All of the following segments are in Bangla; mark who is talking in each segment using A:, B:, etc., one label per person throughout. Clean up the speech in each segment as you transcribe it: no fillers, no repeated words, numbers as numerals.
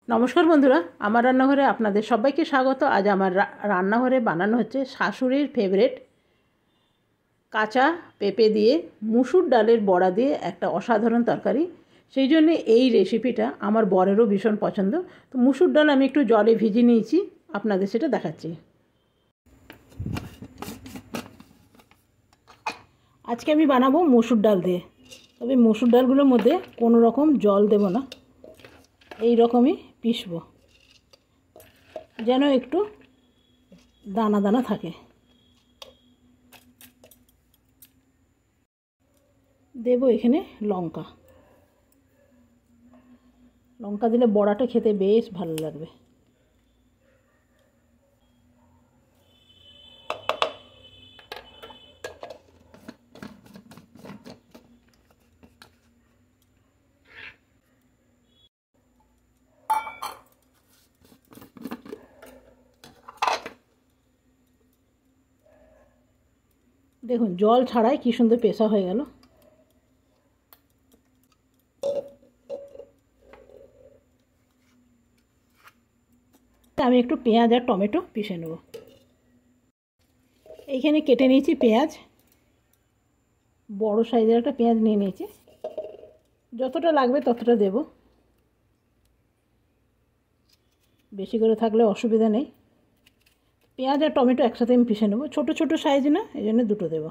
A: নমস্কার বন্ধুরা, আমার রান্নাঘরে আপনাদের সবাইকে স্বাগত। আজ আমার রান্নাঘরে বানানো হচ্ছে শাশুড়ির ফেভারিট কাঁচা পেঁপে দিয়ে মুসুর ডালের বড়া দিয়ে একটা অসাধারণ তরকারি। সেই জন্য এই রেসিপিটা আমার বরেরও ভীষণ পছন্দ। তো মুসুর ডাল আমি একটু জলে ভিজিয়ে নিয়েছি, আপনাদের সেটা দেখাচ্ছি। আজকে আমি বানাবো মুসুর ডাল দিয়ে, তবে মুসুর ডালগুলোর মধ্যে কোনো রকম জল দেব না, এই রকমই পিষবো যেন একটু দানা দানা থাকে। দেব এখানে লঙ্কা, লঙ্কা দিলে বড়াটা খেতে বেশ ভালো লাগবে। দেখুন জল ছাড়াই কি সুন্দর পেশা হয়ে গেল। আমি একটু পেঁয়াজ আর টমেটো পিষে নেব। এইখানে কেটে নিয়েছি পেঁয়াজ, বড় সাইজের একটা পেঁয়াজ নিয়ে নিয়েছি, যতটা লাগবে ততটা দেব, বেশি করে থাকলে অসুবিধা নেই। পেঁয়াজ আর টমেটো একসাথে আমি পিষে নেব, ছোটো ছোটো সাইজ না, এই জন্য দুটো দেব।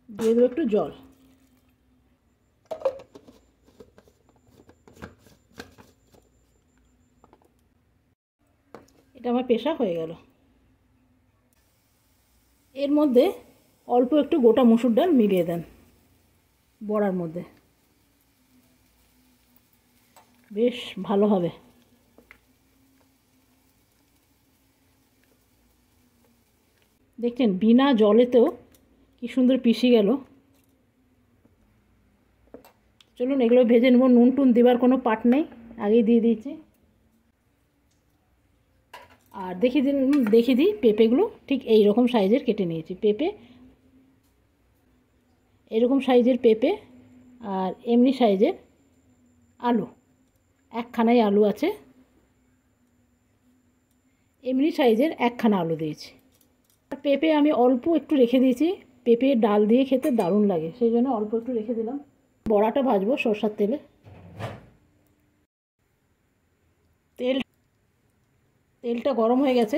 A: দিয়ে দেবো একটু জল। এটা আমার পেশা হয়ে গেল। এর মধ্যে অল্প একটু গোটা মুসুর ডাল মিলিয়ে দেন বড়ার মধ্যে, বেশ ভালো হবে। দেখছেন বিনা জলেতেও কি সুন্দর পিষে গেল। চলুন এগুলো ভেজে নেব, নুন টুন দেবার কোনো পাট নেই, আগেই দিয়ে দিয়েছি। আর দেখিয়ে দিই পেঁপেগুলো ঠিক এই রকম সাইজের কেটে নিয়েছি। পেঁপে এরকম সাইজের পেঁপে, আর এমনি সাইজের আলু, একখানাই আলু আছে, এমনি সাইজের একখানা আলু দিয়েছি। আর পেঁপে আমি অল্প একটু রেখে দিয়েছি, পেঁপে ডাল দিয়ে খেতে দারুণ লাগে, সেই জন্য অল্প একটু রেখে দিলাম। বড়াটা ভাজবো সরষের তেলে। তেলটা গরম হয়ে গেছে,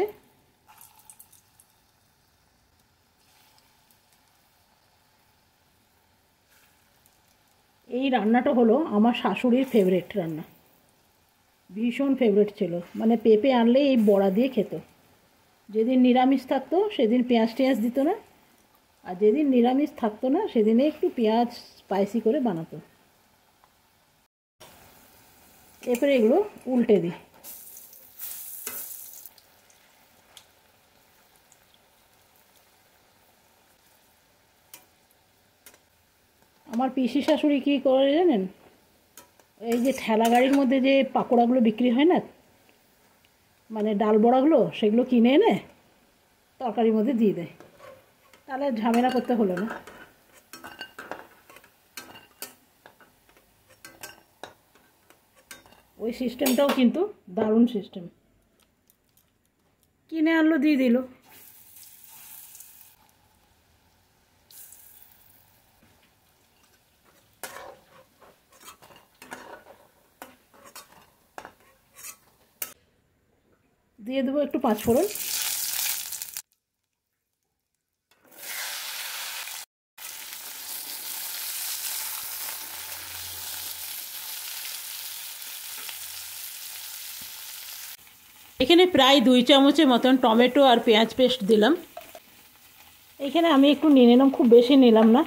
A: এই রান্নাটা হলো আমার শাশুড়ির ফেভারিট রান্না, ভীষণ ফেভারিট ছিল। মানে পেঁপে আনলে এই বড়া দিয়ে খেত। যেদিন নিরামিষ থাকতো সেদিন পেঁয়াজ টেঁয়াজ দিত না, আর যেদিন নিরামিষ থাকতো না সেদিনে একটু পেঁয়াজ স্পাইসি করে বানাতো। এরপরে এগুলো উল্টে দিই। আমার পিসি শাশুড়ি কী করে জানেন, এই যে ঠেলা গাড়ির মধ্যে যে পাকোড়াগুলো বিক্রি হয় না, মানে ডাল বড়াগুলো, সেগুলো কিনে এনে তরকারির মধ্যে দিয়ে দেয়, তাহলে ঝামেলা করতে হলো না। ওই সিস্টেমটাও কিন্তু দারুণ সিস্টেম। কিনে আনলো, দিয়ে দিল। দিয়ে দেবো একটু পাঁচফোড়ন, এখানে প্রায় 2 চামচের মতন টমেটো আর পেঁয়াজ পেস্ট দিলাম। এখানে আমি একটু নিয়ে নিলাম, খুব বেশি নিলাম না।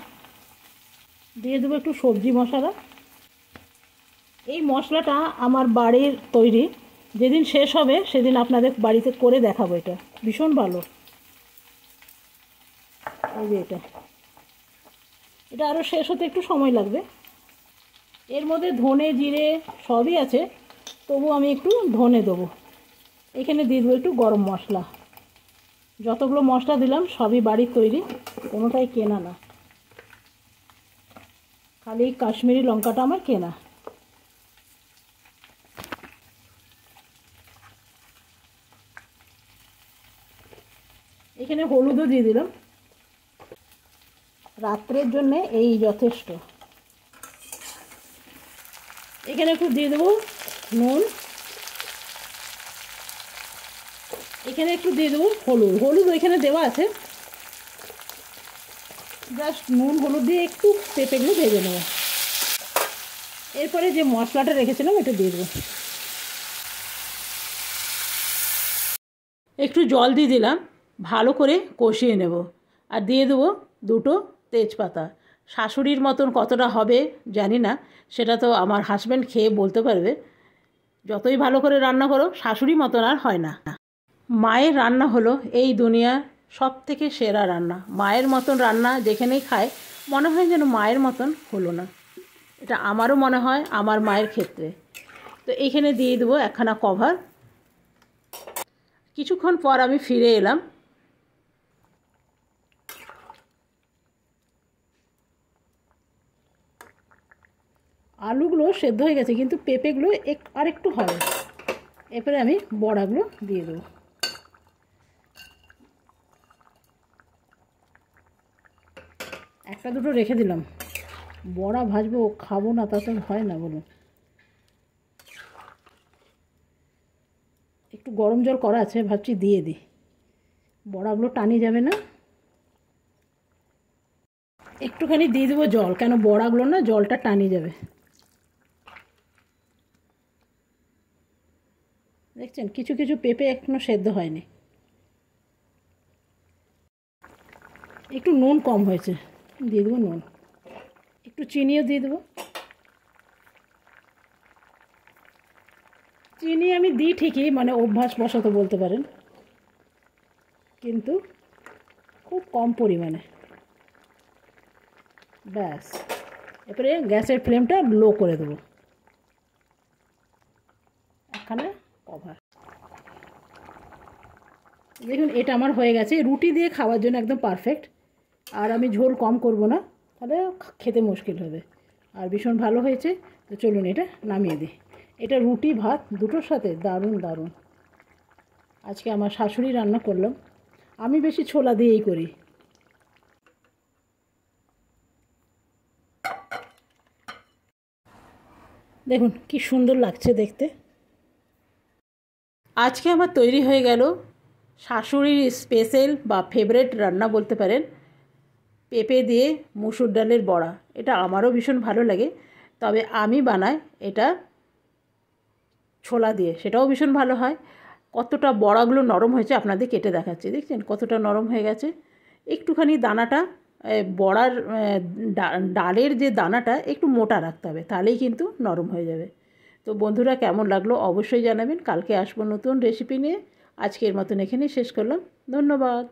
A: দিয়ে দেবো একটু সবজি মশলা। এই মশলাটা আমার বাড়ির তৈরি, যেদিন শেষ হবে সেদিন আপনাদের বাড়িতে করে দেখাবো। এটা ভীষণ ভালো। এই যে এটা আরও শেষ হতে একটু সময় লাগবে। এর মধ্যে ধনে জিরে সবই আছে, তবু আমি একটু ধনে দেবো। এখানে দিয়ে দেবো একটু গরম মশলা। যতগুলো মশলা দিলাম সবই বাড়ির তৈরি, কোনোটাই কেনা না। খালি কাশ্মীরি লঙ্কাটা আমার কেনা। এখানে হলুদও দিয়ে দিলাম, রাত্রের জন্যে এই যথেষ্ট। এখানে একটু দিয়ে দেবো নুন, এখানে একটু দিয়ে দেবো হলুদ। হলুদ ওইখানে দেওয়া আছে, জাস্ট নুন হলুদ দিয়ে একটু পেঁপেগুলো ভেজে নেবো। এরপরে যে মশলাটা রেখেছিলাম এটা দিয়ে দেবো। একটু জল দিয়ে দিলাম, ভালো করে কষিয়ে নেব। আর দিয়ে দেবো দুটো তেজপাতা। শাশুড়ির মতন কতটা হবে জানি না, সেটা তো আমার হাজব্যান্ড খেয়ে বলতে পারবে। যতই ভালো করে রান্না করো, শাশুড়ি মতন আর হয় না। মায়ের রান্না হলো এই দুনিয়ার সবথেকে সেরা রান্না। মায়ের মতন রান্না যেখানেই খায় মনে হয় যেন মায়ের মতন হলো না। এটা আমারও মনে হয় আমার মায়ের ক্ষেত্রে। তো এইখানে দিয়ে দেবো একখানা কভার। কিছুক্ষণ পর আমি ফিরে এলাম। আলুগুলো সেদ্ধ হয়ে গেছে, কিন্তু পেঁপেগুলো আরেকটু হবে। এরপরে আমি বড়াগুলো দিয়ে দেবো। একটা দুটো রেখে দিলাম, বড়া ভাজবো খাবো না তা তো হয় না বলুন। একটু গরম জল করা আছে, ভাবছি দিয়ে দিই, বড়াগুলো টানি যাবে না। একটুখানি দিয়ে দেবো জল, কেন বড়াগুলো না জলটা টানি যাবে। দেখছেন কিছু কিছু পেঁপে এখনো সেদ্ধ হয়নি, একটু নুন কম হয়েছে, দিয়ে দেবো নুন। একটু চিনিও দিয়ে দেবো। চিনি আমি দিই ঠিকই, মানে অভ্যাস বশত বলতে পারেন, কিন্তু খুব কম পরিমাণে। ব্যাস, এরপরে গ্যাসের ফ্লেমটা লো করে দেবো। একখানা কভার। দেখুন এটা আমার হয়ে গেছে, রুটি দিয়ে খাওয়ার জন্য একদম পারফেক্ট। আর আমি ঝোল কম করব না, তাহলে খেতে মুশকিল হবে। আর ভীষণ ভালো হয়েছে। তো চলুন এটা নামিয়ে দিই। এটা রুটি ভাত দুটোর সাথে দারুণ দারুণ। আজকে আমার শাশুড়ি রান্না করলাম, আমি বেশি ছোলা দিয়েই করি। দেখুন কি সুন্দর লাগছে দেখতে। আজকে আমার তৈরি হয়ে গেল শাশুড়ির স্পেশাল বা ফেভারিট রান্না বলতে পারেন, পেঁপে দিয়ে মুসুর ডালের বড়া। এটা আমারও ভীষণ ভালো লাগে, তবে আমি বানাই এটা ছোলা দিয়ে, সেটাও ভীষণ ভালো হয়। কতটা বড়াগুলো নরম হয়েছে আপনাদের কেটে দেখাচ্ছি, দেখছেন কতটা নরম হয়ে গেছে। একটুখানি দানাটা বড়ার ডালের যে দানাটা একটু মোটা রাখতে হবে, তাহলেই কিন্তু নরম হয়ে যাবে। তো বন্ধুরা কেমন লাগলো অবশ্যই জানাবেন। কালকে আসবো নতুন রেসিপি নিয়ে। আজকের মতন এখানেই শেষ করলাম, ধন্যবাদ।